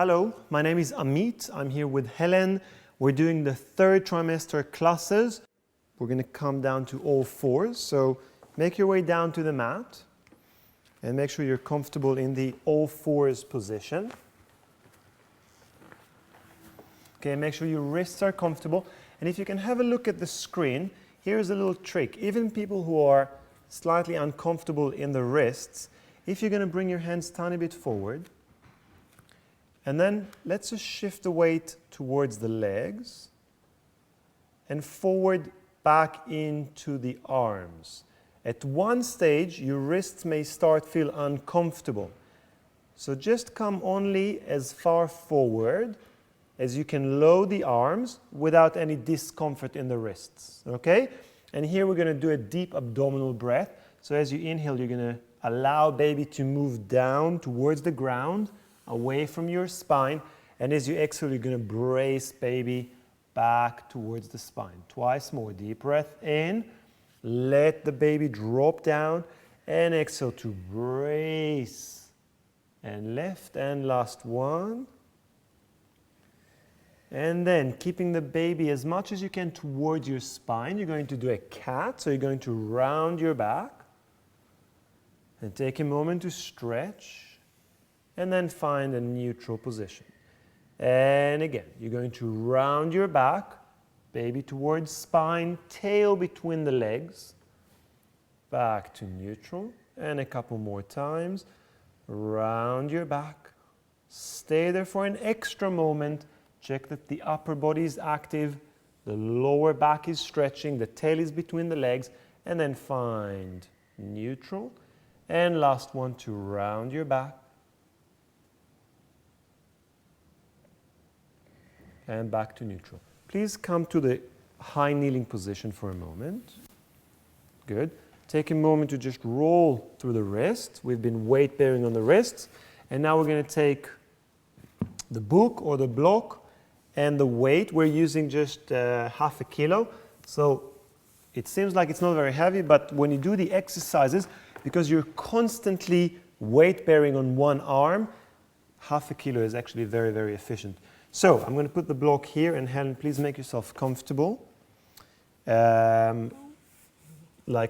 Hello, my name is Amit. I'm here with Helen. We're doing the third trimester classes. We're going to come down to all fours. So make your way down to the mat and make sure you're comfortable in the all fours position. Okay, make sure your wrists are comfortable. And if you can have a look at the screen, here's a little trick. Even people who are slightly uncomfortable in the wrists, if you're going to bring your hands a tiny bit forward, and then let's just shift the weight towards the legs and forward back into the arms. At one stage, your wrists may start to feel uncomfortable. So just come only as far forward as you can load the arms without any discomfort in the wrists. Okay? And here we're going to do a deep abdominal breath. So as you inhale, you're going to allow baby to move down towards the ground, away from your spine, and as you exhale, you're going to brace baby back towards the spine. Twice more. Deep breath in, let the baby drop down, and exhale to brace and lift, and last one. And then keeping the baby as much as you can towards your spine, you're going to do a cat, so you're going to round your back and take a moment to stretch. And then find a neutral position. And again, you're going to round your back, baby towards spine, tail between the legs, back to neutral, and a couple more times. Round your back, stay there for an extra moment, check that the upper body is active, the lower back is stretching, the tail is between the legs, and then find neutral. And last one, to round your back, and back to neutral. Please come to the high kneeling position for a moment. Good. Take a moment to just roll through the wrists. We've been weight bearing on the wrists. And now we're going to take the book or the block and the weight. We're using just half a kilo. So it seems like it's not very heavy, but when you do the exercises, because you're constantly weight bearing on one arm, half a kilo is actually very, very efficient. So I'm going to put the block here, and Helen, please make yourself comfortable. Like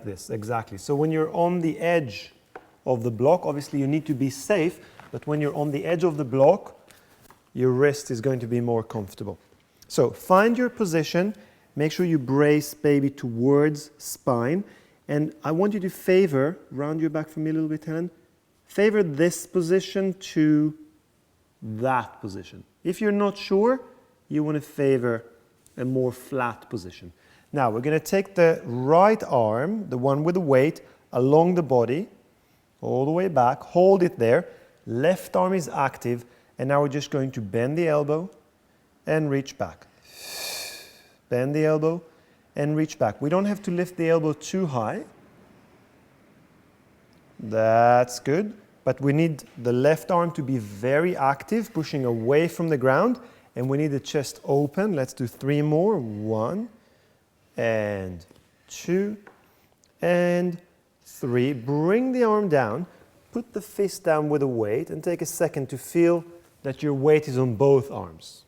this, exactly. So when you're on the edge of the block, obviously you need to be safe, but when you're on the edge of the block, your wrist is going to be more comfortable. So find your position, make sure you brace baby towards spine, and I want you to favor, round your back for me a little bit, Helen, favor this position to that position. If you're not sure, you want to favor a more flat position. Now we're going to take the right arm, the one with the weight, along the body, all the way back, hold it there. Left arm is active, and now we're just going to bend the elbow and reach back. Bend the elbow and reach back. We don't have to lift the elbow too high. That's good. But we need the left arm to be very active, pushing away from the ground. And we need the chest open. Let's do 3 more. 1 and 2 and 3. Bring the arm down. Put the fist down with a weight and take a second to feel that your weight is on both arms.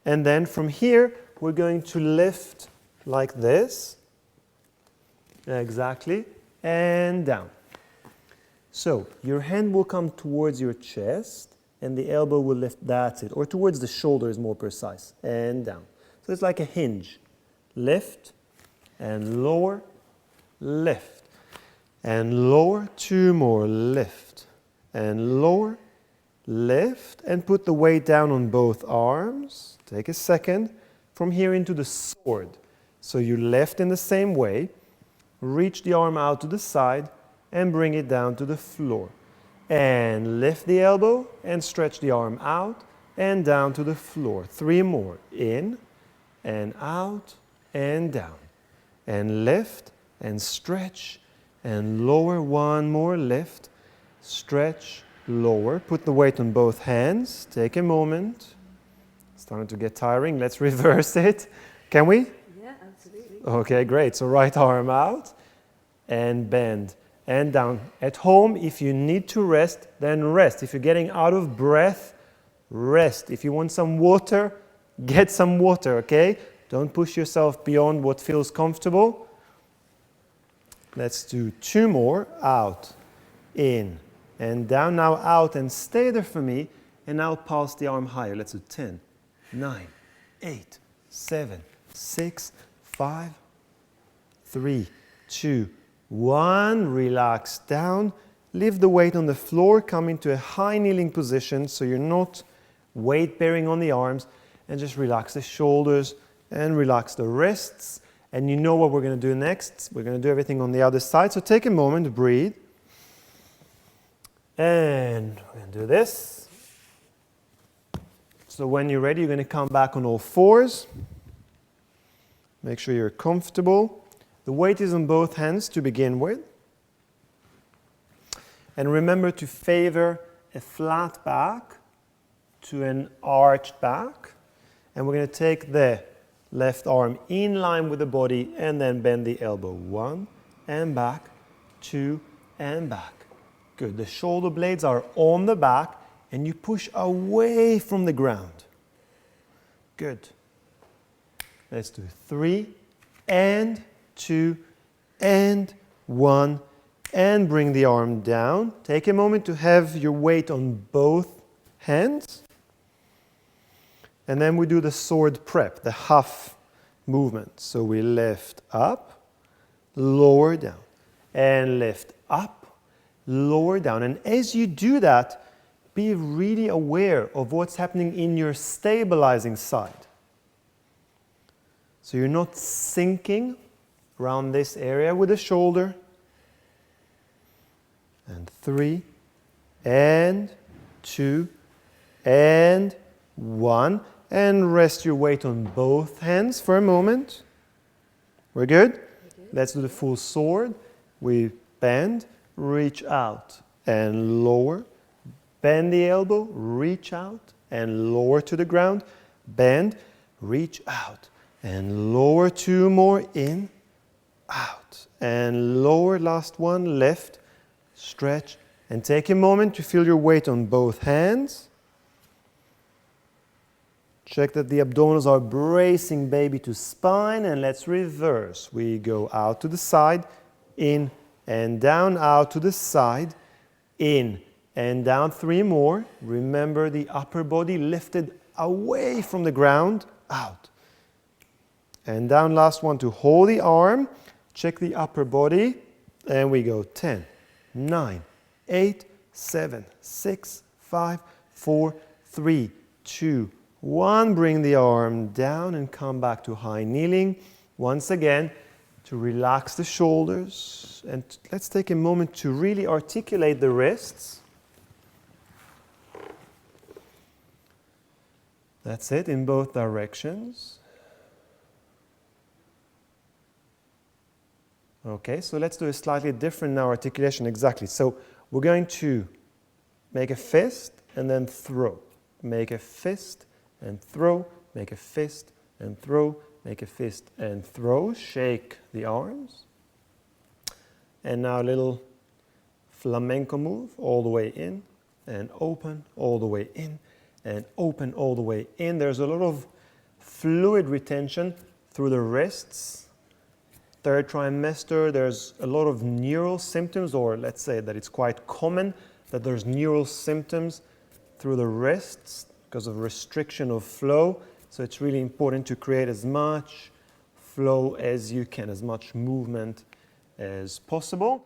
And then from here, we're going to lift like this. Exactly. And down. So your hand will come towards your chest and the elbow will lift, that's it, or towards the shoulder is more precise, and down. So it's like a hinge. Lift and lower, lift and lower, 2 more, lift and lower, lift, and put the weight down on both arms. Take a second. From here into the sword. So you lift in the same way, reach the arm out to the side, and bring it down to the floor. And lift the elbow and stretch the arm out and down to the floor. 3 more. In and out and down. And lift and stretch and lower. 1 more. Lift, stretch, lower. Put the weight on both hands. Take a moment. It's starting to get tiring. Let's reverse it. Can we? Yeah, absolutely. Okay, great. So right arm out and bend. And down. At home, if you need to rest, then rest. If you're getting out of breath, rest. If you want some water, get some water, okay? Don't push yourself beyond what feels comfortable. Let's do 2 more. Out, in, and down. Now out and stay there for me. And now pulse the arm higher. Let's do 10, 9, 8, 7, 6, 5, 3, 2, 1. Relax down. Leave the weight on the floor. Come into a high kneeling position so you're not weight bearing on the arms. And just relax the shoulders and relax the wrists. And you know what we're going to do next. We're going to do everything on the other side. So take a moment to breathe. And we're going to do this. So when you're ready, you're going to come back on all fours. Make sure you're comfortable. The weight is on both hands to begin with. And remember to favor a flat back to an arched back. And we're going to take the left arm in line with the body and then bend the elbow. 1 and back, 2 and back. Good. The shoulder blades are on the back and you push away from the ground. Good. Let's do 3 and 2 and 1 and bring the arm down. Take a moment to have your weight on both hands. And then we do the sword prep, the half movement. So we lift up, lower down, and lift up, lower down. And as you do that, be really aware of what's happening in your stabilizing side. So you're not sinking around this area with the shoulder. And 3, and 2, and 1. And rest your weight on both hands for a moment. We're good? Let's do the full sword. We bend, reach out, and lower. Bend the elbow, reach out, and lower to the ground. Bend, reach out, and lower. 2 more. In, out, and lower. Last one. Lift, stretch, and take a moment to feel your weight on both hands. Check that the abdominals are bracing baby to spine, and let's reverse. We go out to the side, in and down, out to the side, in and down. 3 more. Remember the upper body lifted away from the ground, out and down. Last one to hold the arm. Check the upper body, and we go 10, 9, 8, 7, 6, 5, 4, 3, 2, 1. Bring the arm down and come back to high kneeling. Once again, to relax the shoulders. And let's take a moment to really articulate the wrists. That's it, in both directions. Okay, so let's do a slightly different now articulation. Exactly. So we're going to make a fist and then throw. Make a fist and throw, make a fist and throw, make a fist and throw. Shake the arms. And now a little flamenco move all the way in and open, all the way in and open, all the way in. There's a lot of fluid retention through the wrists. 3rd trimester, there's a lot of neural symptoms, or let's say that it's quite common that there's neural symptoms through the wrists because of restriction of flow. So it's really important to create as much flow as you can, as much movement as possible.